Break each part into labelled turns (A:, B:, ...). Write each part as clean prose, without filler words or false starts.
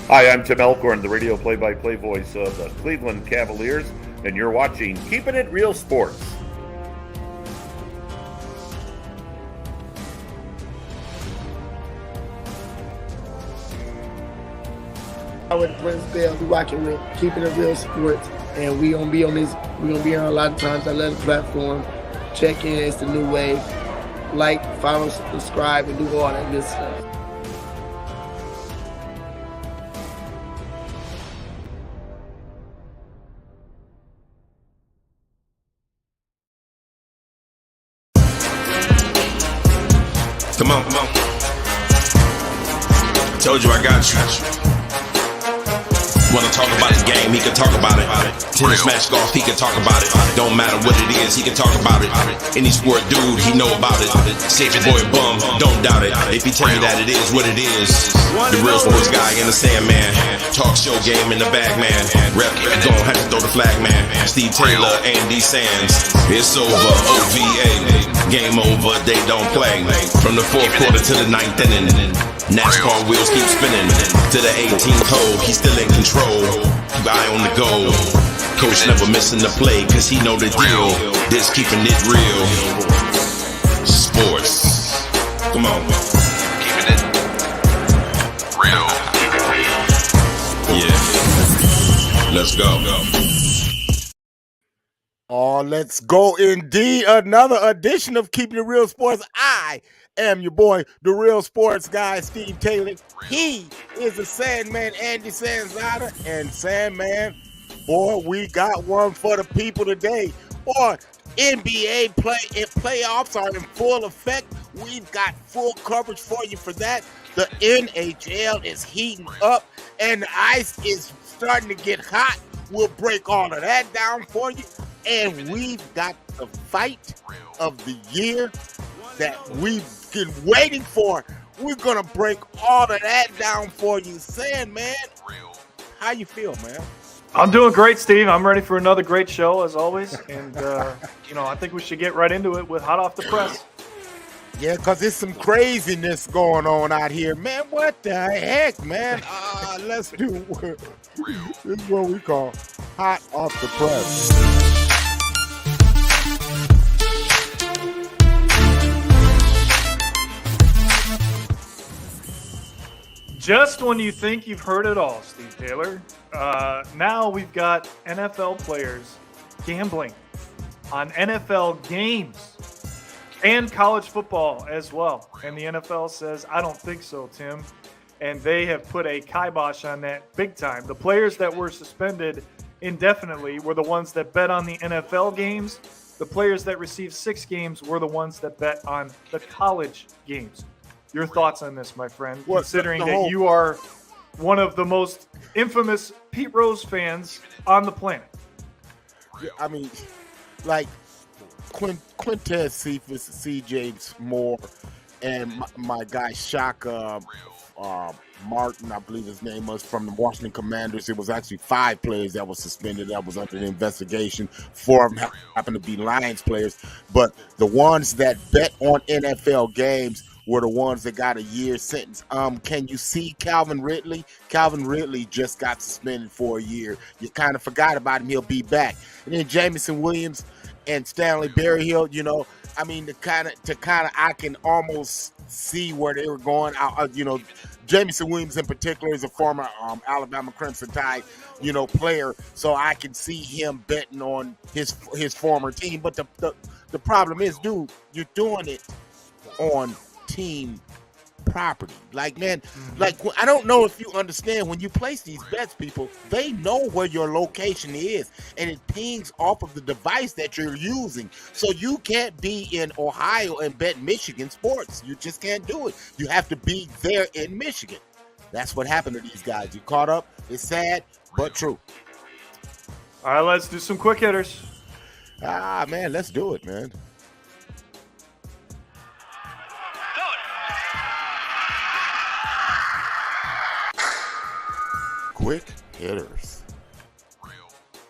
A: Hi, I'm Tim Elkhorn, the radio play-by-play voice of the Cleveland Cavaliers, and you're watching Keeping It Real Sports.
B: With Prince Bell, we rocking with Keeping It Real Sports, and we gonna be on this. We gonna be here a lot of times. I love the platform. Check in, it's the new wave. Like, follow, subscribe, and do all that good stuff.
C: Come on. Told you I got you. Wanna talk about the game, he can talk about it. Tennis, match, golf, he can talk about it. Don't matter what it is, he can talk about it. Any sport dude, he know about it. Save your boy bum, don't doubt it. If he tell you that it is what it is. The real sports guy in the Sandman. Talk show game in the bag, man. Rep, don't have to throw the flag, man. Steve Taylor, Andy Sands. It's over, OVA. Game over, they don't play. From the fourth quarter to the ninth inning. NASCAR wheels keep spinning. To the 18th hole, he's still in control. Eye on the goal. Coach never missing the play, cause he know the deal. This keeping it real. Sports. Come on. Keeping it real. Yeah. Let's go.
D: Oh, let's go indeed. Another edition of Keeping It Real Sports. I am your boy, the real sports guy, Steve Taylor. He is the Sandman, Andy Sanzada. And Sandman, boy, we got one for the people today. Boy, NBA playoffs are in full effect. We've got full coverage for you for that. The NHL is heating up and the ice is starting to get hot. We'll break all of that down for you. And we've got the fight of the year that we've been waiting for. We're going to break all of that down for you. Sandman, how you feel, man?
E: I'm doing great, Steve. I'm ready for another great show, as always. And, I think we should get right into it with Hot Off the Press.
D: Yeah, because there's some craziness going on out here. Man, what the heck, man? Let's do this is what we call Hot Off the Press.
E: Just when you think you've heard it all, Steve Taylor, now we've got NFL players gambling on NFL games and college football as well. And the NFL says, I don't think so, Tim. And they have put a kibosh on that big time. The players that were suspended indefinitely were the ones that bet on the NFL games. The players that received 6 games were the ones that bet on the college games. Your thoughts on this, my friend, considering that you are one of the most infamous Pete Rose fans on the planet.
D: Yeah, I mean, like Quintez Cephas, C.J. Moore, and my guy Shaka Martin, I believe his name was, from the Washington Commanders. It was actually 5 players that were suspended that was under investigation. 4 of them happened to be Lions players. But the ones that bet on NFL games were the ones that got a year sentence. Can you see Calvin Ridley? Calvin Ridley just got suspended for a year. You kind of forgot about him. He'll be back. And then Jamison Williams and Stanley Berryhill, I mean, I can almost see where they were going. Jamison Williams in particular is a former Alabama Crimson Tide, player, so I can see him betting on his former team. But the problem is, dude, you're doing it on team property. Like, man, I don't know if you understand, when you place these bets, people, they know where your location is, and it pings off of the device that you're using. So you can't be in Ohio and bet Michigan sports. You just can't do it. You have to be there in Michigan. That's what happened to these guys. You caught up. It's sad, but true.
E: All right, let's do some quick hitters.
D: Man, let's do it, man. Quick hitters.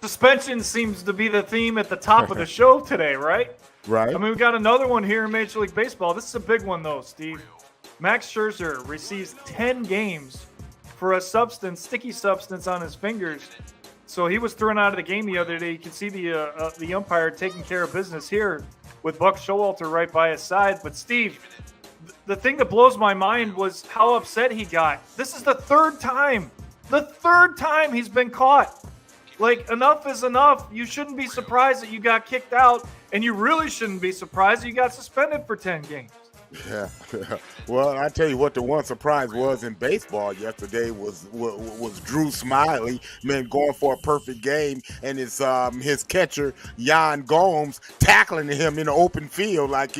E: Suspension seems to be the theme at the top of the show today, right?
D: Right.
E: I mean, we got another one here in Major League Baseball. This is a big one, though, Steve. Max Scherzer receives 10 games for a sticky substance on his fingers. So he was thrown out of the game the other day. You can see the umpire taking care of business here with Buck Showalter right by his side. But Steve, the thing that blows my mind was how upset he got. This is the third time he's been caught. Like, enough is enough. You shouldn't be surprised that you got kicked out, and you really shouldn't be surprised that you got suspended for 10 games.
D: Yeah. Well, I tell you what, the one surprise was in baseball yesterday was Drew Smiley, man, going for a perfect game, and his catcher Yan Gomes tackling him in the open field, like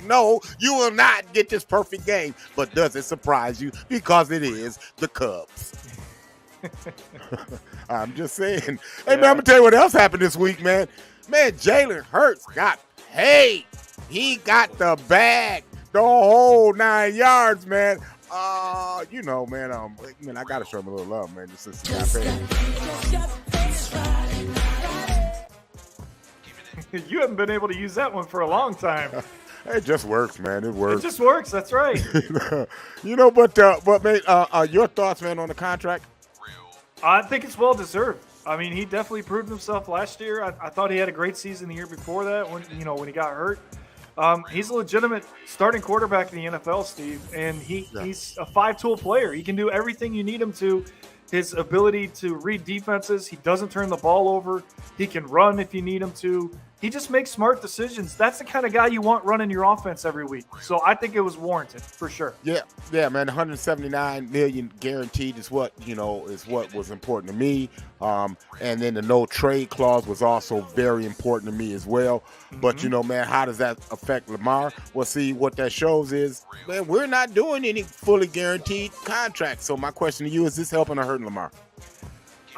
D: no, you will not get this perfect game. But does it surprise you? Because it is the Cubs. I'm just saying. Hey, man, I'm gonna tell you what else happened this week, man. Man, Jalen Hurts got paid. He got the bag, the whole 9 yards, man. Man, I gotta show him a little love, man, just since he got
E: paid. You haven't been able to use that one for a long time.
D: It just works, man. It works.
E: It just works. That's right.
D: But man, your thoughts, man, on the contract?
E: I think it's well deserved. I mean, he definitely proved himself last year. I thought he had a great season the year before that when he got hurt. He's a legitimate starting quarterback in the NFL, Steve, and he's a five-tool player. He can do everything you need him to. His ability to read defenses, he doesn't turn the ball over. He can run if you need him to. He just makes smart decisions. That's the kind of guy you want running your offense every week. So I think it was warranted for sure.
D: Yeah, man. $179 million guaranteed is what was important to me. And then the no trade clause was also very important to me as well. Mm-hmm. But man, how does that affect Lamar? Well, see, what that shows is, man, we're not doing any fully guaranteed contracts. So my question to you is: this helping or hurting Lamar?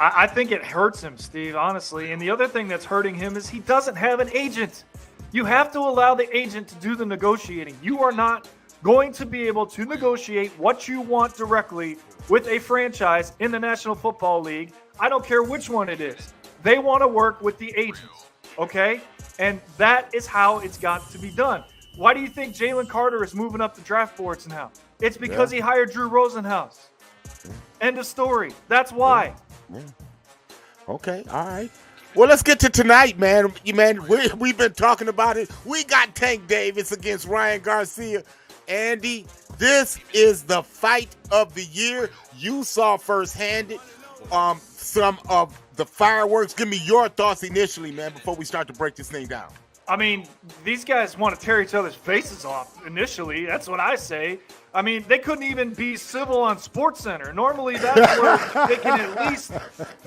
E: I think it hurts him, Steve, honestly. And the other thing that's hurting him is he doesn't have an agent. You have to allow the agent to do the negotiating. You are not going to be able to negotiate what you want directly with a franchise in the National Football League. I don't care which one it is. They want to work with the agents, okay? And that is how it's got to be done. Why do you think Jalen Carter is moving up the draft boards now? It's because he hired Drew Rosenhaus. End of story. That's why.
D: Yeah. Okay, all right. Well, let's get to tonight, man. We've been talking about it. We got Tank Davis against Ryan Garcia. Andy, this is the fight of the year. You saw firsthand some of the fireworks. Give me your thoughts initially, man, before we start to break this thing down.
E: I mean, these guys want to tear each other's faces off initially. That's what I say. I mean, they couldn't even be civil on SportsCenter. Normally, that's where they can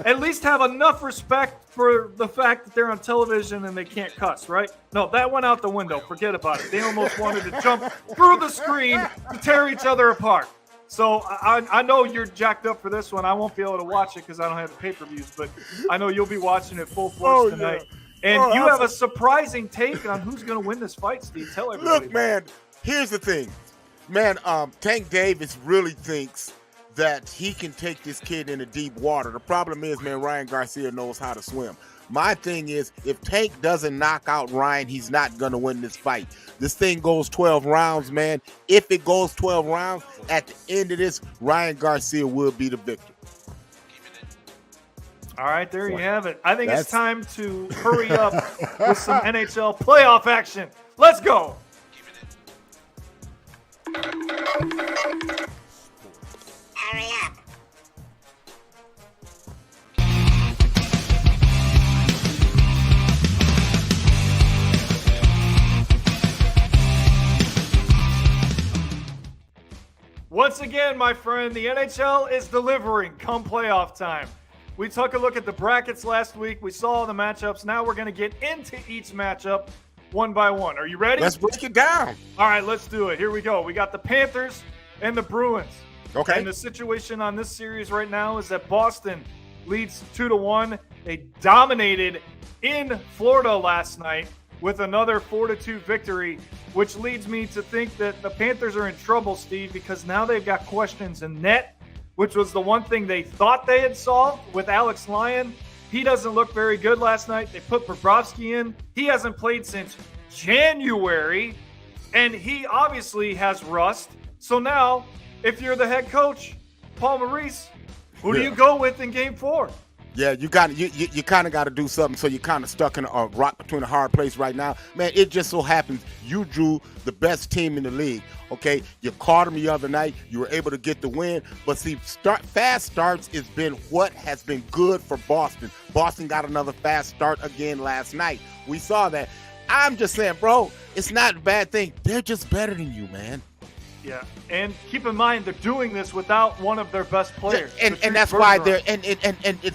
E: at least have enough respect for the fact that they're on television and they can't cuss, right? No, that went out the window. Forget about it. They almost wanted to jump through the screen to tear each other apart. So I know you're jacked up for this one. I won't be able to watch it because I don't have the pay-per-views, but I know you'll be watching it full force tonight. Yeah. And you have a surprising take on who's going to win this fight, Steve. Tell everybody.
D: Look, man, here's the thing. Man, Tank Davis really thinks that he can take this kid into deep water. The problem is, man, Ryan Garcia knows how to swim. My thing is, if Tank doesn't knock out Ryan, he's not going to win this fight. This thing goes 12 rounds, man. If it goes 12 rounds, at the end of this, Ryan Garcia will be the victor.
E: All right, there you have it. I think it's time to hurry up with some NHL playoff action. Let's go.
F: Hurry up.
E: Once again, my friend, the NHL is delivering come playoff time. We took a look at the brackets last week. We saw the matchups. Now we're going to get into each matchup one by one. Are you ready?
D: Let's break it down.
E: All right, let's do it. Here we go. We got the Panthers and the Bruins.
D: Okay.
E: And the situation on this series right now is that Boston leads 2-1. They dominated in Florida last night with another 4-2 victory, which leads me to think that the Panthers are in trouble, Steve, because now they've got questions in net, which was the one thing they thought they had solved with Alex Lyon. He doesn't look very good last night. They put Bobrovsky in. He hasn't played since January, and he obviously has rust. So now, if you're the head coach, Paul Maurice. Who do
D: Yeah.
E: you go with in Game 4?
D: Yeah, you kind of got to do something. So you're kind of stuck in a rock between a hard place right now, man. It just so happens you drew the best team in the league. Okay, you caught them the other night. You were able to get the win. But see, fast starts has been what has been good for Boston. Boston got another fast start again last night. We saw that. I'm just saying, bro, it's not a bad thing. They're just better than you, man.
E: Yeah, and keep in mind they're doing this without one of their best players.
D: And that's why they're and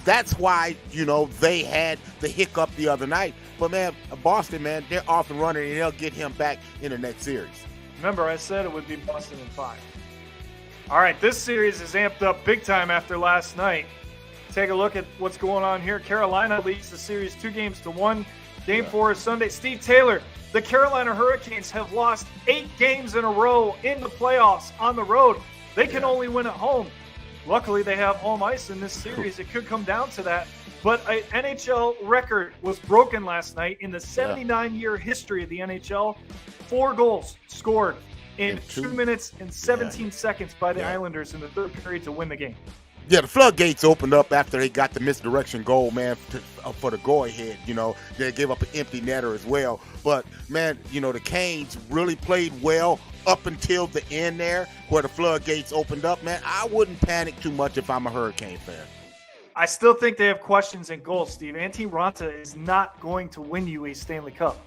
D: that's why they had the hiccup the other night. But man, Boston, man, they're off and running, and they'll get him back in the next series.
E: Remember, I said it would be Boston in 5. All right, this series is amped up big time after last night. Take a look at what's going on here. Carolina leads the series 2-1. Game 4 is Sunday. Steve Taylor, the Carolina Hurricanes have lost 8 games in a row in the playoffs on the road. They can only win at home. Luckily, they have home ice in this series. It could come down to that. But an NHL record was broken last night in the 79-year history of the NHL. 4 goals scored in 2 minutes and 17 seconds by the Islanders in the third period to win the game.
D: Yeah, the floodgates opened up after they got the misdirection goal, man, for the go-ahead. They gave up an empty netter as well. But, man, the Canes really played well up until the end there where the floodgates opened up, man. I wouldn't panic too much if I'm a Hurricane fan.
E: I still think they have questions in goal, Steve. Antti Raanta is not going to win you a Stanley Cup.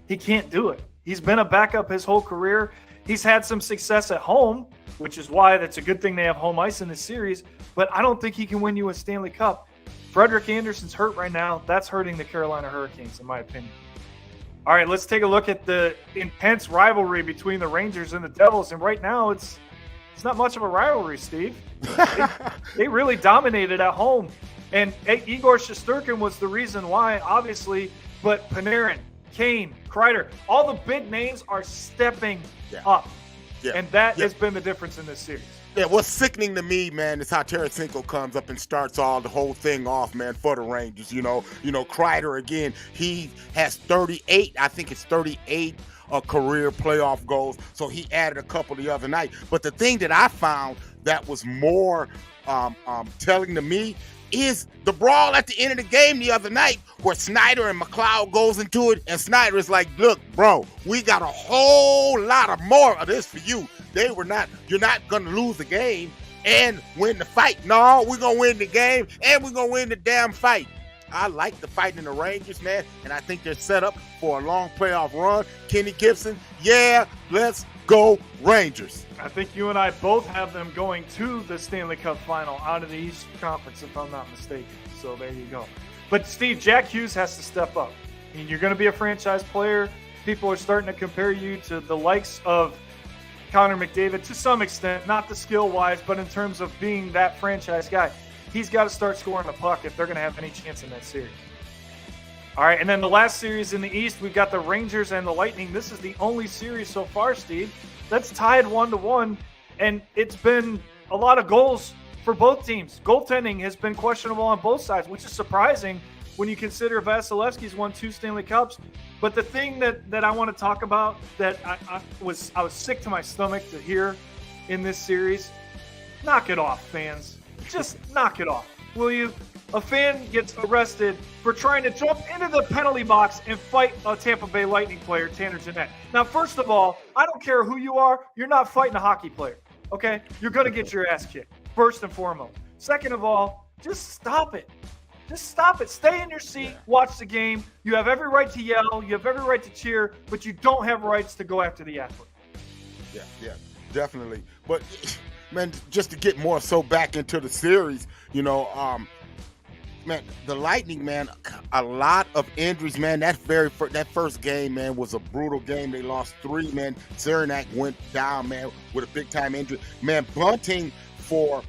E: He can't do it. He's been a backup his whole career. He's had some success at home, which is why that's a good thing they have home ice in this series. But I don't think he can win you a Stanley Cup. Frederik Andersen's hurt right now. That's hurting the Carolina Hurricanes, in my opinion. All right, let's take a look at the intense rivalry between the Rangers and the Devils. And right now, it's not much of a rivalry, Steve. They really dominated at home. And Igor Shesterkin was the reason why, obviously. But Panarin, Kane, Kreider, all the big names are stepping up. Yeah. And that has been the difference in this series.
D: Yeah, what's sickening to me, man, is how Tarasenko comes up and starts the whole thing off, man, for the Rangers. Kreider, again, he has 38, I think it's 38 career playoff goals, so he added a couple the other night. But the thing that I found that was more telling to me is the brawl at the end of the game the other night where Snyder and McLeod goes into it, and Snyder is like, look, bro, we got a whole lot of more of this for you. You're not going to lose the game and win the fight. No, we're going to win the game and we're going to win the damn fight. I like the fight in the Rangers, man, and I think they're set up for a long playoff run. Kenny Gibson, let's go Rangers.
E: I think you and I both have them going to the Stanley Cup final out of the East Conference, if I'm not mistaken. So there you go. But, Steve, Jack Hughes has to step up. I mean, you're going to be a franchise player. People are starting to compare you to the likes of Connor McDavid to some extent, not the skill-wise, but in terms of being that franchise guy. He's got to start scoring the puck if they're going to have any chance in that series. All right, and then the last series in the East, we've got the Rangers and the Lightning. This is the only series so far, Steve, that's tied 1-1, and it's been a lot of goals for both teams. Goaltending has been questionable on both sides, which is surprising when you consider Vasilevsky's won 2 Stanley Cups. But the thing that I want to talk about that I was sick to my stomach to hear in this series, knock it off, fans. Just knock it off, will you? A fan gets arrested for trying to jump into the penalty box and fight a Tampa Bay Lightning player, Tanner Jeanette. Now, first of all, I don't care who you are. You're not fighting a hockey player, okay? You're going to get your ass kicked, first and foremost. Second of all, just stop it. Just stop it. Stay in your seat. Watch the game. You have every right to yell. You have every right to cheer, but you don't have rights to go after the athlete.
D: Yeah, definitely. But, man, just to get more so back into the series, man, the Lightning, man, a lot of injuries, man. That first game, man, was a brutal game. They lost 3, man. Cernak went down, man, with a big-time injury. Man, Bunting for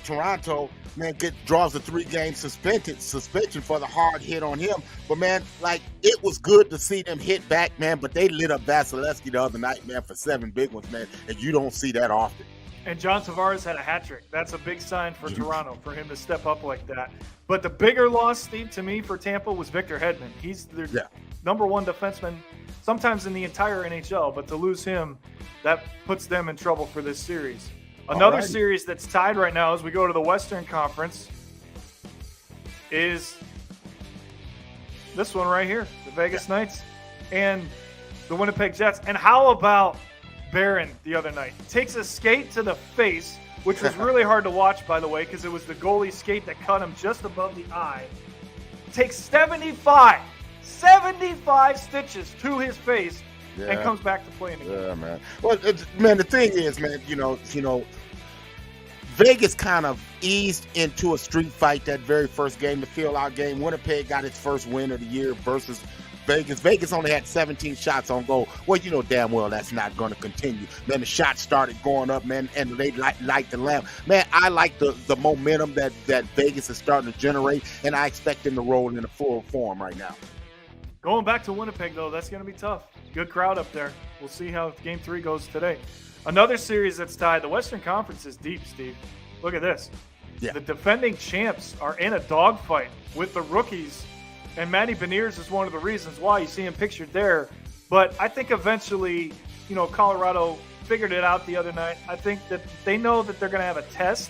D: Toronto, man, draws a 3-game suspension for the hard hit on him. But, man, it was good to see them hit back, man, but they lit up Vasilevsky the other night, man, for 7 big ones, man, and you don't see that often.
E: And John Tavares had a hat trick. That's a big sign for Toronto, for him to step up like that. But the bigger loss, Steve, to me, for Tampa was Victor Hedman. He's their number 1 defenseman, sometimes in the entire NHL. But to lose him, that puts them in trouble for this series. Another
D: Alrighty.
E: series that's tied right now as we go to the Western Conference is this one right here, the Vegas Knights and the Winnipeg Jets. And how about Barron the other night? Takes a skate to the face, which was really hard to watch, by the way, because it was the goalie skate that cut him just above the eye. Takes 75 stitches to his face and comes back to playing again.
D: Yeah, man. Well, man, the thing is, man, you know, Vegas kind of eased into a street fight that very first game, the field-out game. Winnipeg got its first win of the year versus Vegas. Vegas only had 17 shots on goal. Well, you know damn well that's not going to continue. Then the shots started going up, man, and they light the lamp. Man, I like the momentum that Vegas is starting to generate, and I expect them to roll in a full form right now.
E: Going back to Winnipeg, though, that's going to be tough. Good crowd up there. We'll see how Game 3 goes today. Another series that's tied. The Western Conference is deep, Steve. Look at this.
D: Yeah.
E: The defending champs are in a dogfight with the rookies, and Matty Beniers is one of the reasons why. You see him pictured there. But I think eventually, Colorado figured it out the other night. I think that they know that they're going to have a test.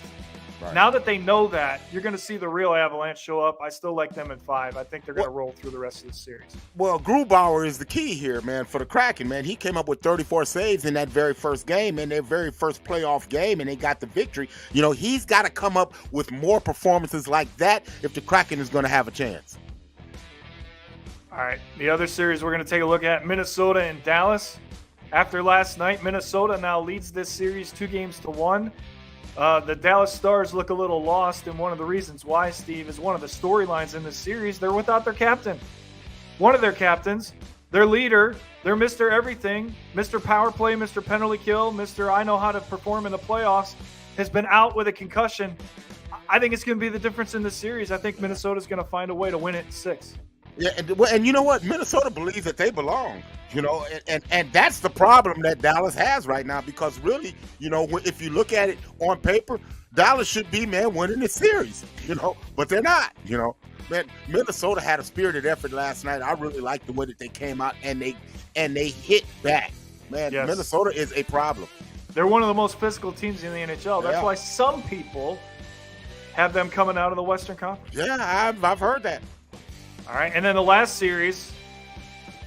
E: Right. Now that they know that, you're going to see the real Avalanche show up. I still like them in 5. I think they're going to roll through the rest of the series.
D: Well, Grubauer is the key here, man, for the Kraken, man. He came up with 34 saves in that very first game, in their very first playoff game, and they got the victory. He's got to come up with more performances like that if the Kraken is going to have a chance.
E: All right, the other series we're going to take a look at, Minnesota and Dallas. After last night, Minnesota now leads this series 2-1. The Dallas Stars look a little lost, and one of the reasons why, Steve, is one of the storylines in this series. They're without their captain. One of their captains, their leader, their Mr. Everything, Mr. Power Play, Mr. Penalty Kill, Mr. I know how to perform in the playoffs, has been out with a concussion. I think it's going to be the difference in this series. I think Minnesota's going to find a way to win it in 6.
D: Yeah, and you know what? Minnesota believes that they belong, and that's the problem that Dallas has right now, because really, if you look at it on paper, Dallas should be, man, winning the series, but they're not, Man, Minnesota had a spirited effort last night. I really liked the way that they came out and they hit back. Man, yes. Minnesota is a problem.
E: They're one of the most physical teams in the NHL. That's why some people have them coming out of the Western Conference.
D: Yeah, I've heard that.
E: All right, and then the last series,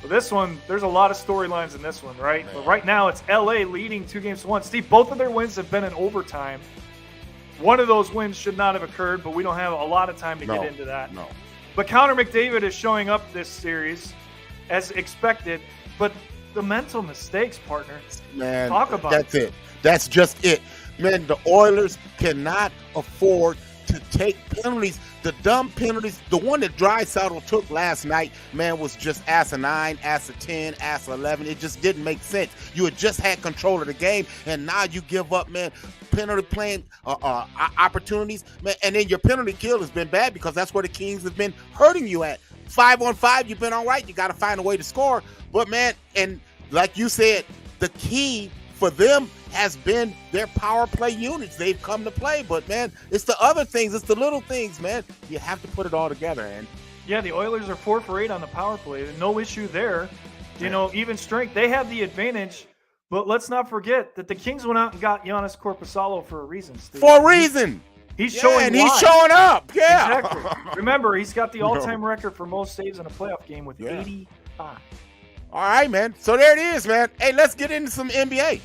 E: this one, there's a lot of storylines in this one, right? Man. But right now, it's LA leading 2-1. Steve, both of their wins have been in overtime. One of those wins should not have occurred, but we don't have a lot of time to get into that.
D: No.
E: But Connor McDavid is showing up this series as expected, but the mental mistakes, partner.
D: Man,
E: talk about
D: that's it. That's just it. Man, the Oilers cannot afford to take penalties. The dumb penalties, the one that Draisaitl took last night, man, was just asinine, ass 10, ass 11. It just didn't make sense. You had just had control of the game, and now you give up, man, penalty playing opportunities, man, and then your penalty kill has been bad because that's where the Kings have been hurting you at. 5-on-5, you've been all right. You got to find a way to score. But, man, and like you said, the key for them has been their power play units. They've come to play, but, man, it's the other things. It's the little things, man. You have to put it all together, man.
E: Yeah, the Oilers are 4 for 8 on the power play. No issue there. Even strength. They have the advantage, but let's not forget that the Kings went out and got Giannis Korpisalo for a reason, Steve.
D: For a reason.
E: He's showing
D: and he's showing up. Yeah.
E: Exactly. Remember, he's got the all-time record for most saves in a playoff game with 85.
D: All right, man. So there it is, man. Hey, let's get into some NBA.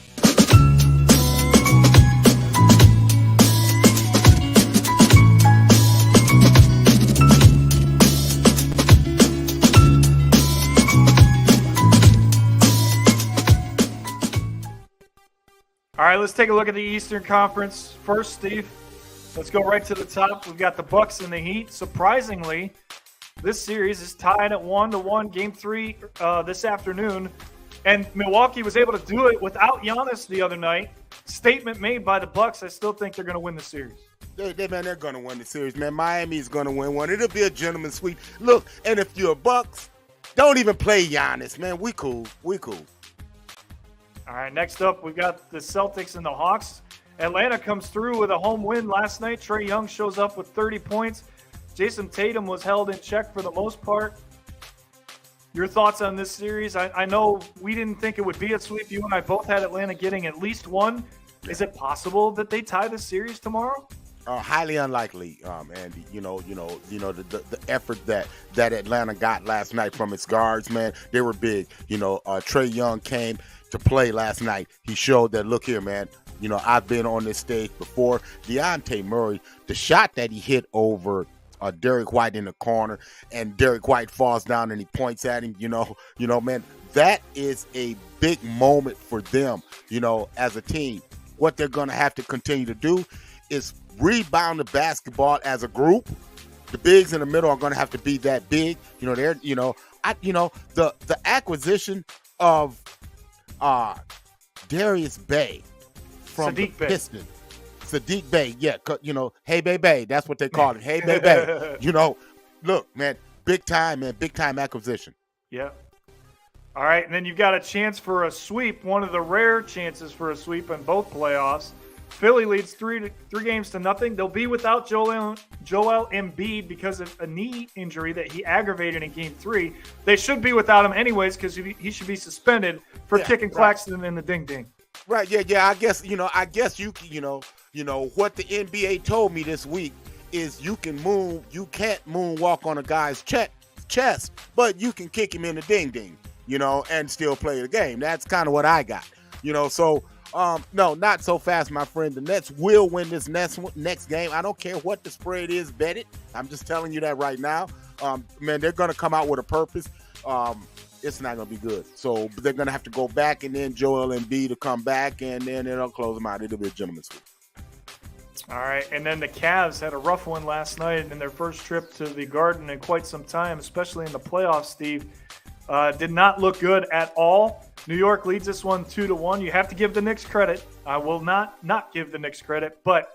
E: All right, let's take a look at the Eastern Conference. First, Steve, let's go right to the top. We've got the Bucks and the Heat. Surprisingly, this series is tied at 1-1, Game 3 this afternoon. And Milwaukee was able to do it without Giannis the other night. Statement made by the Bucks. I still think they're going to win the series.
D: They're going to win the series, man. Miami's going to win one. It'll be a gentleman's sweep. Look, and if you're a Bucks, don't even play Giannis, man. We cool.
E: All right, next up, we've got the Celtics and the Hawks. Atlanta comes through with a home win last night. Trae Young shows up with 30 points. Jason Tatum was held in check for the most part. Your thoughts on this series? I know we didn't think it would be a sweep. You and I both had Atlanta getting at least one. Is it possible that they tie the series tomorrow?
D: Highly unlikely, Andy. The effort that Atlanta got last night from its guards, man, they were big. Trae Young came to play last night. He showed that, look here, man, I've been on this stage before. Dejounte Murray, the shot that he hit over Derek White in the corner, and Derek White falls down and he points at him, man, that is a big moment for them, as a team. What they're going to have to continue to do is rebound the basketball as a group. The bigs in the middle are going to have to be that big. The acquisition of Darius Bey from
E: Sadiq
D: the
E: Bey.
D: Pistons. Sadiq Bey, yeah, hey Bey, that's what they call it. Hey Bey. Look, man, big time acquisition.
E: Yeah. All right, and then you've got a chance for a sweep, one of the rare chances for a sweep in both playoffs. Philly leads 3-0. They'll be without Joel Embiid because of a knee injury that he aggravated in Game 3. They should be without him anyways because he should be suspended for kicking Claxton in the ding-ding.
D: Right, yeah. I guess you what the NBA told me this week is you can't moonwalk on a guy's chest, but you can kick him in the ding-ding, and still play the game. That's kind of what I got, so. No, not so fast, my friend. The Nets will win this next game. I don't care what the spread is, bet it. I'm just telling you that right now. Man, they're going to come out with a purpose. It's not going to be good. So they're going to have to go back, and then Joel Embiid to come back, and then they'll close them out. It'll be a gentleman's sweep.
E: All right, and then the Cavs had a rough one last night in their first trip to the Garden in quite some time, especially in the playoffs, Steve. Did not look good at all. New York leads this one 2-1. You have to give the Knicks credit. I will not give the Knicks credit, but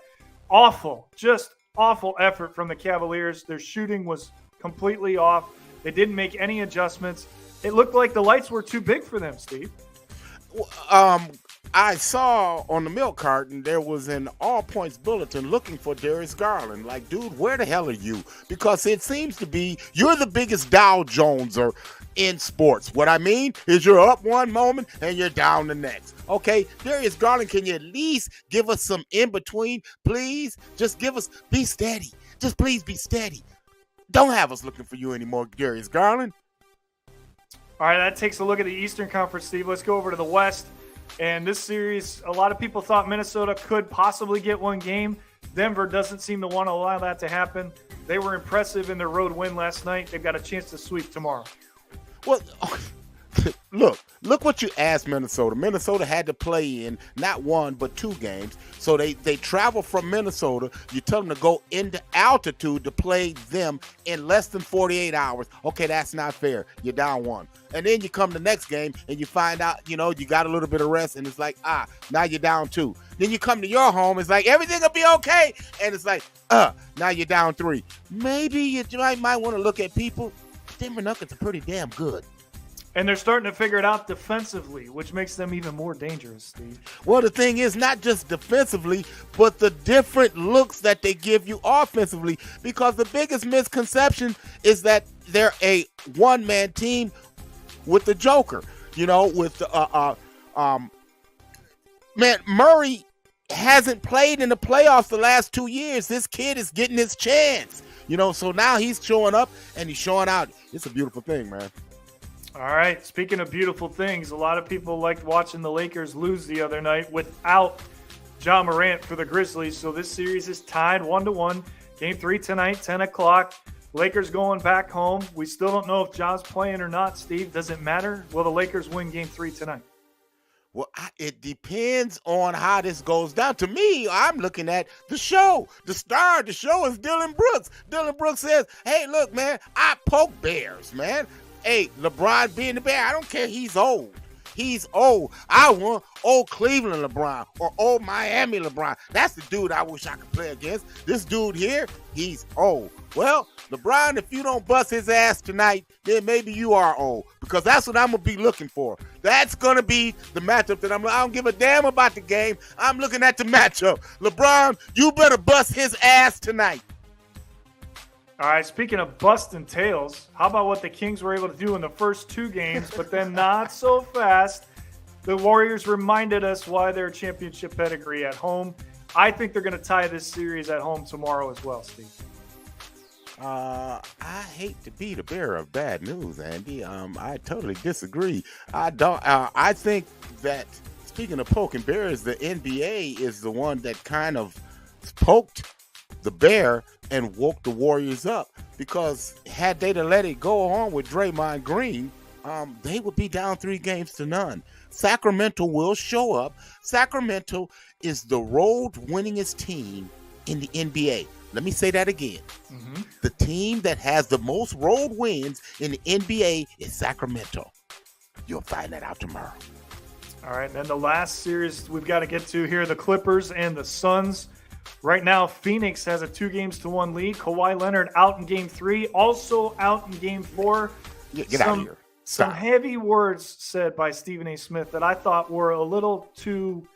E: just awful effort from the Cavaliers. Their shooting was completely off. They didn't make any adjustments. It looked like the lights were too big for them, Steve.
D: I saw on the milk carton there was an all-points bulletin looking for Darius Garland. Like, dude, where the hell are you? Because it seems to be you're the biggest Dow Joneser in sports. What I mean is you're up one moment and you're down the next. Okay, Darius Garland, can you at least give us some in-between? Please, just be steady. Just please be steady. Don't have us looking for you anymore, Darius Garland.
E: All right, that takes a look at the Eastern Conference, Steve. Let's go over to the West. And this series, a lot of people thought Minnesota could possibly get one game. Denver doesn't seem to want to allow that to happen. They were impressive in their road win last night. They've got a chance to sweep tomorrow.
D: Well, look what you asked Minnesota. Minnesota had to play in not one but 2 games. So they travel from Minnesota. You tell them to go into altitude to play them in less than 48 hours. Okay, that's not fair. You're down 1. And then you come the next game and you find out, you got a little bit of rest, and it's like, now you're down 2. Then you come to your home, it's like, everything will be okay. And it's like, now you're down 3. Maybe you might want to look at people. Denver Nuggets are pretty damn good.
E: And they're starting to figure it out defensively, which makes them even more dangerous, Steve.
D: Well, the thing is not just defensively, but the different looks that they give you offensively, because the biggest misconception is that they're a one-man team with the Joker, man, Murray hasn't played in the playoffs the last 2 years. This kid is getting his chance, so now he's showing up and he's showing out. It's a beautiful thing, man.
E: All right, speaking of beautiful things, a lot of people liked watching the Lakers lose the other night without Ja Morant for the Grizzlies. So this series is tied 1-1. Game 3 tonight, 10 o'clock. Lakers going back home. We still don't know if Ja's playing or not, Steve. Does it matter? Will the Lakers win Game 3 tonight?
D: Well, it depends on how this goes down. To me, I'm looking at the show. The star of the show is Dylan Brooks. Dylan Brooks says, hey, look, man, I poke bears, man. Hey, LeBron being the bear, I don't care. He's old. He's old. I want old Cleveland LeBron or old Miami LeBron. That's the dude I wish I could play against. This dude here, he's old. Well, LeBron, if you don't bust his ass tonight, then maybe you are old, because that's what I'm going to be looking for. That's going to be the matchup that I don't give a damn about the game. I'm looking at the matchup. LeBron, you better bust his ass tonight.
E: All right, speaking of busting tails, how about what the Kings were able to do in the first 2 games, but then not so fast? The Warriors reminded us why they're championship pedigree at home. I think they're going to tie this series at home tomorrow as well, Steve.
D: I hate to be the bearer of bad news, Andy. I totally disagree. I think that, speaking of poking bears, the NBA is the one that kind of poked the bear and woke the Warriors up, because had they to let it go on with Draymond Green, they would be down 3-0. Sacramento will show up. Sacramento is the road winningest team in the NBA. Let me say that again. Mm-hmm. The team that has the most road wins in the NBA is Sacramento. You'll find that out tomorrow.
E: All right, and then the last series we've got to get to here, the Clippers and the Suns. Right now, Phoenix has a 2-1 lead. Kawhi Leonard out in Game 3, also out in Game 4.
D: Get out of here.
E: Some heavy words said by Stephen A. Smith that I thought were a little too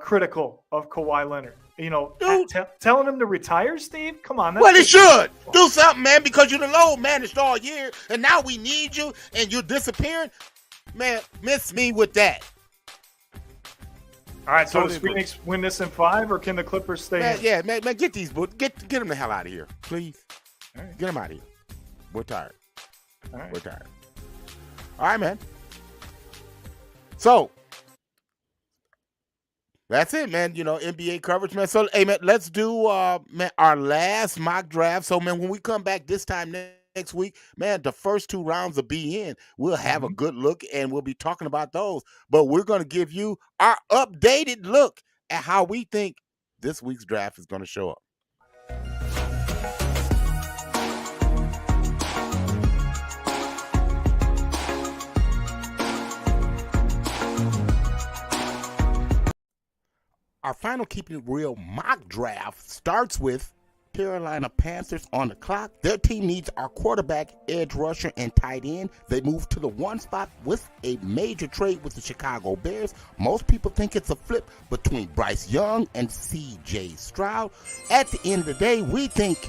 E: critical of Kawhi Leonard. You know, telling him to retire, Steve? Come on.
D: Well, he should. Do something, man, because you're the load managed all year, and now we need you, and you're disappearing. Man, miss me with that.
E: All right, so does Phoenix win this in 5, or can the Clippers stay in?
D: Yeah, man, get these boots. Get them the hell out of here, please.
E: All right.
D: Get them out of here. We're tired.
E: All right.
D: We're tired. All right, man. So, that's it, man. You know, NBA coverage, man. So, hey, man, let's do man, our last mock draft. So, man, when we come back this time next week, man, the first 2 rounds will be in. We'll have a good look, and we'll be talking about those. But we're going to give you our updated look at how we think this week's draft is going to show up. Our final Keeping It Real mock draft starts with Carolina Panthers on the clock. Their team needs our quarterback, edge rusher, and tight end. They move to the 1 spot with a major trade with the Chicago Bears. Most people think it's a flip between Bryce Young and C.J. Stroud. At the end of the day, we think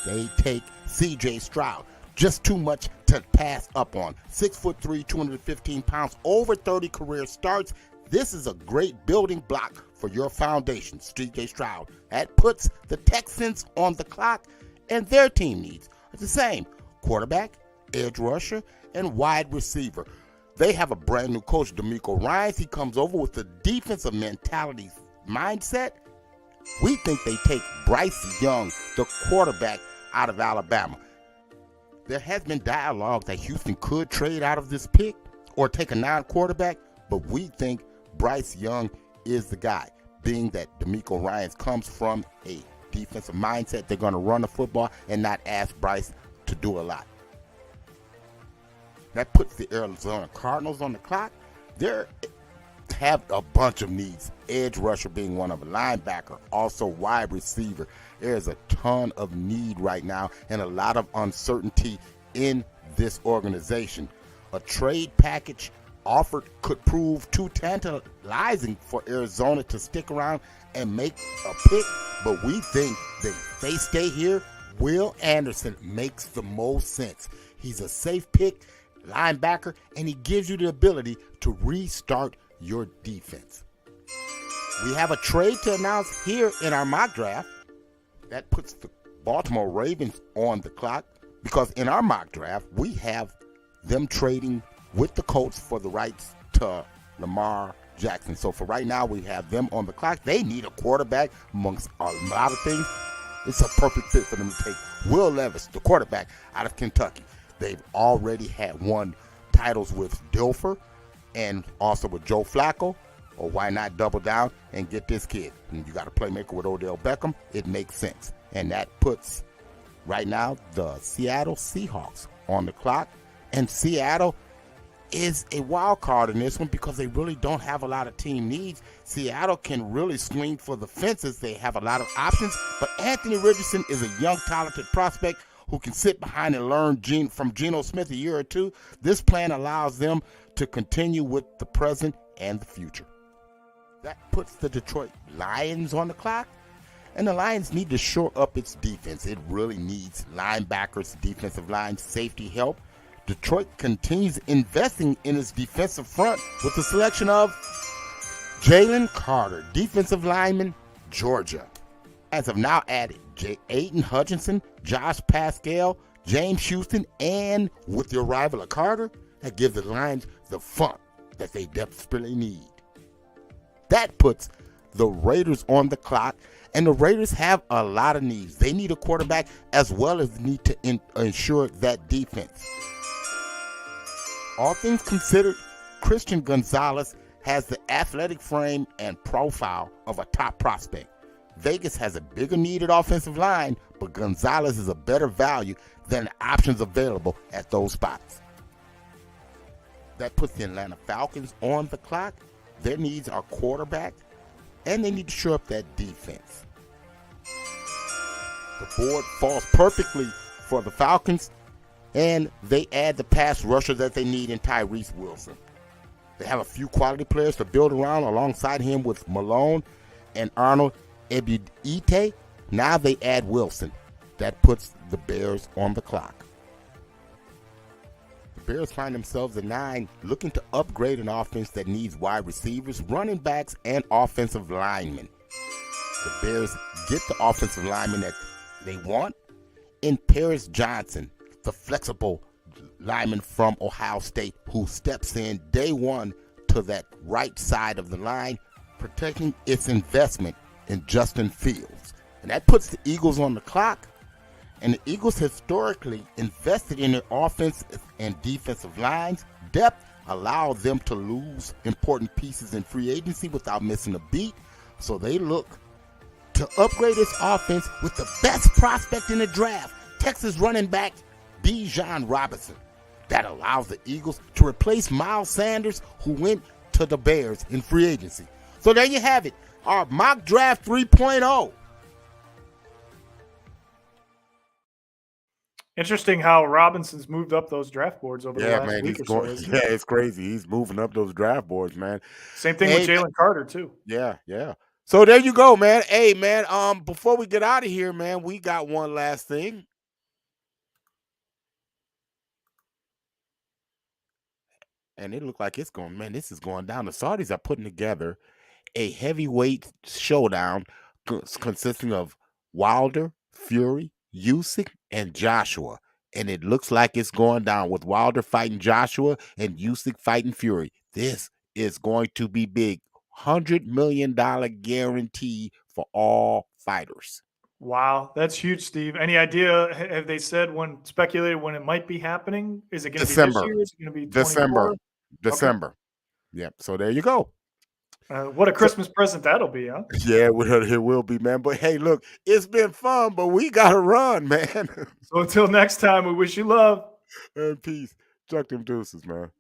D: they take C.J. Stroud. Just too much to pass up on. 6'3", 215 pounds, over 30 career starts. This is a great building block for your foundation, C.J. Stroud. That puts the Texans on the clock, and their team needs are the same: quarterback, edge rusher, and wide receiver. They have a brand new coach, D'Amico Ryans. He comes over with the defensive mentality mindset. We think they take Bryce Young, the quarterback, out of Alabama. There has been dialogue that Houston could trade out of this pick or take a non-quarterback, but we think Bryce Young is the guy, being that D'Amico Ryans comes from a defensive mindset. They're going to run the football and not ask Bryce to do a lot. That puts the Arizona Cardinals on the clock. They have a bunch of needs, edge rusher being one of them, linebacker, also wide receiver. There's a ton of need right now and a lot of uncertainty in this organization. A trade package offered could prove too tantalizing for Arizona to stick around and make a pick, but we think that if they stay here, Will Anderson makes the most sense. He's a safe pick, linebacker, and he gives you the ability to restart your defense. We have a trade to announce here in our mock draft. That puts the Baltimore Ravens on the clock, because in our mock draft, we have them trading with the Colts for the rights to Lamar Jackson. So for right now, we have them on the clock. They need a quarterback amongst a lot of things. It's a perfect fit for them to take Will Levis, the quarterback out of Kentucky. They've already had won titles with Dilfer and also with Joe Flacco. Or why not double down and get this kid? And you got a playmaker with Odell Beckham. It makes sense. And that puts, right now, the Seattle Seahawks on the clock. And Seattle is a wild card in this one because they really don't have a lot of team needs. Seattle can really swing for the fences. They have a lot of options. But Anthony Richardson is a young, talented prospect who can sit behind and learn from Geno Smith a year or two. This plan allows them to continue with the present and the future. That puts the Detroit Lions on the clock. And the Lions need to shore up its defense. It really needs linebackers, defensive line, safety help Detroit continues investing in its defensive front with the selection of Jalen Carter, defensive lineman, Georgia. As have now added Aiden Hutchinson, Josh Pascal, James Houston, and with the arrival of Carter, that gives the Lions the front that they desperately need. That puts the Raiders on the clock, and the Raiders have a lot of needs. They need a quarterback as well as need to ensure that defense. All things considered, Christian Gonzalez has the athletic frame and profile of a top prospect. Vegas has a bigger need at offensive line, but Gonzalez is a better value than the options available at those spots. That puts the Atlanta Falcons on the clock. Their needs are quarterback, and they need to shore up that defense. The board falls perfectly for the Falcons, and they add the pass rusher that they need in Tyrese Wilson. They have a few quality players to build around alongside him with Malone and Arnold Ebite. Now they add Wilson. That puts the Bears on the clock. The Bears find themselves at 9, looking to upgrade an offense that needs wide receivers, running backs, and offensive linemen. The Bears get the offensive lineman that they want in Paris Johnson, the flexible lineman from Ohio State who steps in day one to that right side of the line, protecting its investment in Justin Fields. And that puts the Eagles on the clock. And the Eagles historically invested in their offense and defensive lines. Depth allowed them to lose important pieces in free agency without missing a beat. So they look to upgrade its offense with the best prospect in the draft, Texas running back Bijan Robinson. That allows the Eagles to replace Miles Sanders, who went to the Bears in free agency. So there you have it, our mock draft 3.0.
E: Interesting how Robinson's moved up those draft boards over the last week or so.
D: Yeah, it's crazy. He's moving up those draft boards, man.
E: Same thing with Jalen Carter too.
D: Yeah. So there you go, man. Hey, man. Before we get out of here, man, we got one last thing. And it looked like it's going, man, this is going down. The Saudis are putting together a heavyweight showdown consisting of Wilder, Fury, Usyk, and Joshua. And it looks like it's going down with Wilder fighting Joshua and Usyk fighting Fury. This is going to be big. $100 million guarantee for all fighters.
E: Wow, that's huge, Steve. Any idea? Have they said speculated when it might be happening? Is it going to be this year? Is it going to be 24?
D: December. Okay. Yep. So there you go.
E: What a Christmas present that'll be, huh?
D: Yeah, it will be, man. But hey, look, it's been fun, but we got to run, man.
E: So until next time, we wish you love
D: and peace. Chuck them deuces, man.